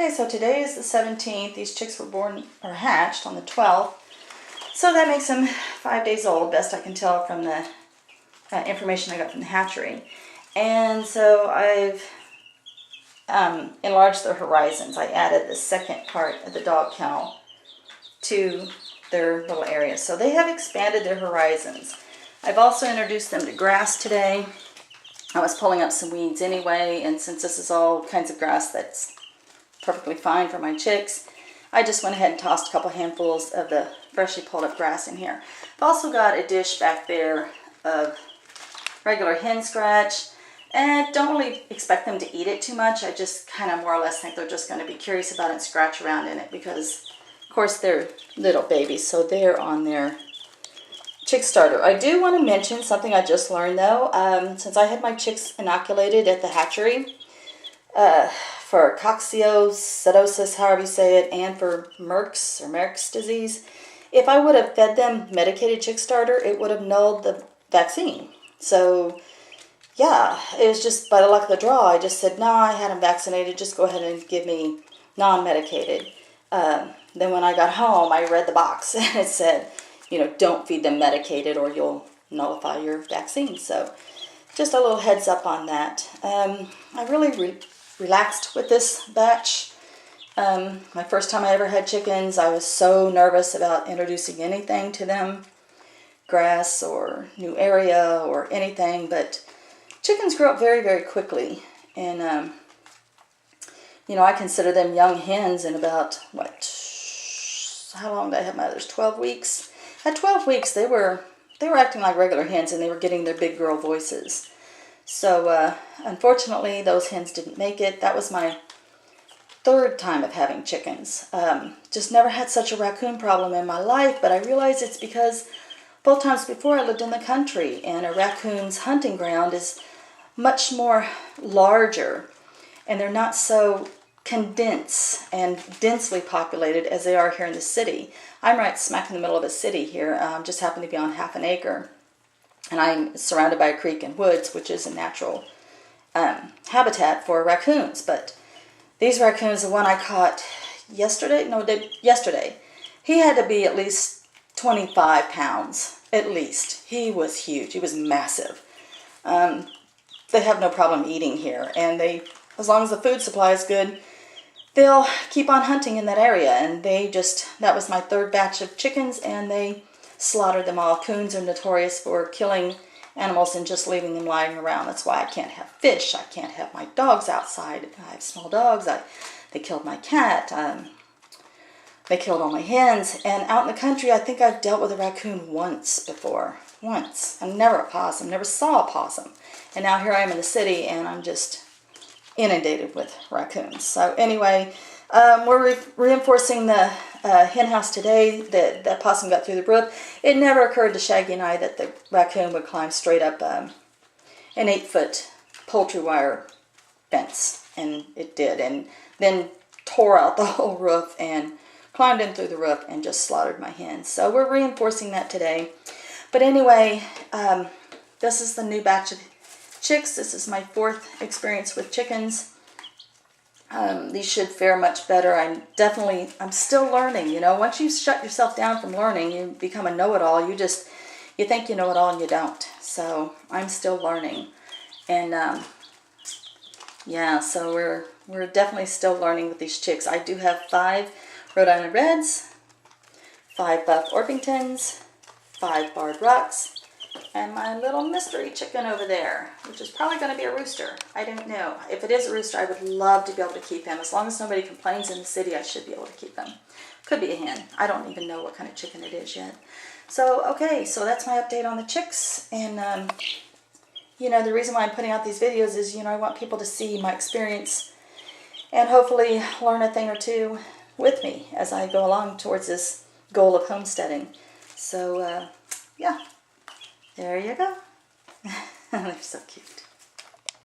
Okay, so today is the 17th. These chicks were born or hatched on the 12th. So that makes them 5 days old, best I can tell from the information I got from the hatchery. And so I've enlarged their horizons. I added the second part of the dog kennel to their little area. So they have expanded their horizons. I've also introduced them to grass today. I was pulling up some weeds anyway, and since this is all kinds of grass that's perfectly fine for my chicks, I just went ahead and tossed a couple handfuls of the freshly pulled up grass in here. I've also got a dish back there of regular hen scratch, and don't really expect them to eat it too much. I just kind of more or less think they're just going to be curious about it and scratch around in it because, of course, they're little babies, so they're on their chick starter. I do want to mention something I just learned though. Since I had my chicks inoculated at the hatchery for coccidiosis, however you say it, and for Merck's disease, if I would have fed them medicated chick starter, it would have nulled the vaccine. So yeah, it was just by the luck of the draw. I just said, no, I had them vaccinated. Just go ahead and give me non-medicated. Then when I got home, I read the box and it said, you know, don't feed them medicated or you'll nullify your vaccine. So just a little heads up on that. I really relaxed with this batch. My first time I ever had chickens, I was so nervous about introducing anything to them, grass or new area or anything, but chickens grow up very, very quickly. And, you know, I consider them young hens in about, how long did I have my others? 12 weeks. At 12 weeks, they were acting like regular hens, and they were getting their big girl voices. So, unfortunately, those hens didn't make it. That was my third time of having chickens. Just never had such a raccoon problem in my life, but I realize it's because both times before I lived in the country, and a raccoon's hunting ground is much more larger, and they're not so condensed and densely populated as they are here in the city. I'm right smack in the middle of a city here, just happen to be on half an acre, and I'm surrounded by a creek and woods, which is a natural habitat for raccoons. But these raccoons, the one I caught yesterday, he had to be at least 25 pounds, at least. He was huge. He was massive. They have no problem eating here, and as long as the food supply is good, they'll keep on hunting in that area. And that was my third batch of chickens, and they slaughtered them all. Coons are notorious for killing animals and just leaving them lying around. That's why I can't have fish. I can't have my dogs outside. I have small dogs. They killed my cat. They killed all my hens. And out in the country, I think I've dealt with a raccoon once before. Once. And never a possum. Never saw a possum. And now here I am in the city, and I'm just inundated with raccoons. So anyway, we're reinforcing the hen house today. That possum got through the roof. It never occurred to Shaggy and I that the raccoon would climb straight up an 8-foot poultry wire fence, and it did, and then tore out the whole roof and climbed in through the roof and just slaughtered my hens. So we're reinforcing that today. But anyway, this is the new batch of chicks. This is my fourth experience with chickens. These should fare much better. I'm still learning. You know, once you shut yourself down from learning, you become a know-it-all. You think you know it all and you don't. So I'm still learning. And yeah, so we're definitely still learning with these chicks. I do have 5 Rhode Island Reds, 5 Buff Orpingtons, 5 Barred Rocks, and my little mystery chicken over there, which is probably going to be a rooster. I don't know. If it is a rooster, I would love to be able to keep him. As long as nobody complains in the city, I should be able to keep him. Could be a hen. I don't even know what kind of chicken it is yet. So, okay, so that's my update on the chicks. And, you know, the reason why I'm putting out these videos is, you know, I want people to see my experience and hopefully learn a thing or two with me as I go along towards this goal of homesteading. So, yeah. There you go. They're so cute.